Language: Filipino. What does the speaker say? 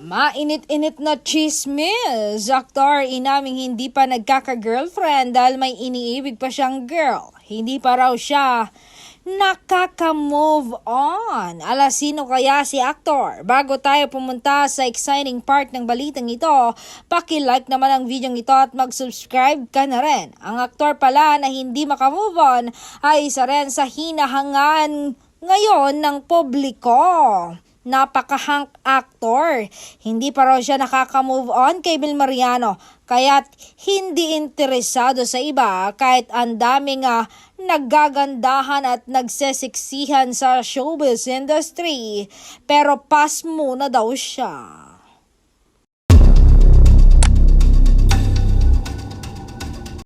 Mainit-init na chismis. Aktor inaming hindi pa nagkaka-girlfriend dahil may iniibig pa siyang girl. Hindi pa raw siya nakaka-move on. Sino kaya si aktor? Bago tayo pumunta sa exciting part ng balitang ito, paki-like naman ang video ito at mag-subscribe ka na rin. Ang aktor pala na hindi makamove on ay isa rin sa hinahangaan ngayon ng publiko. Napaka-hunk actor. Hindi pa raw siya nakaka-move on kay Bill Mariano, kaya't hindi interesado sa iba kahit ang daming naggagandahan at nagsesiksihan sa showbiz industry. Pero pass muna daw siya.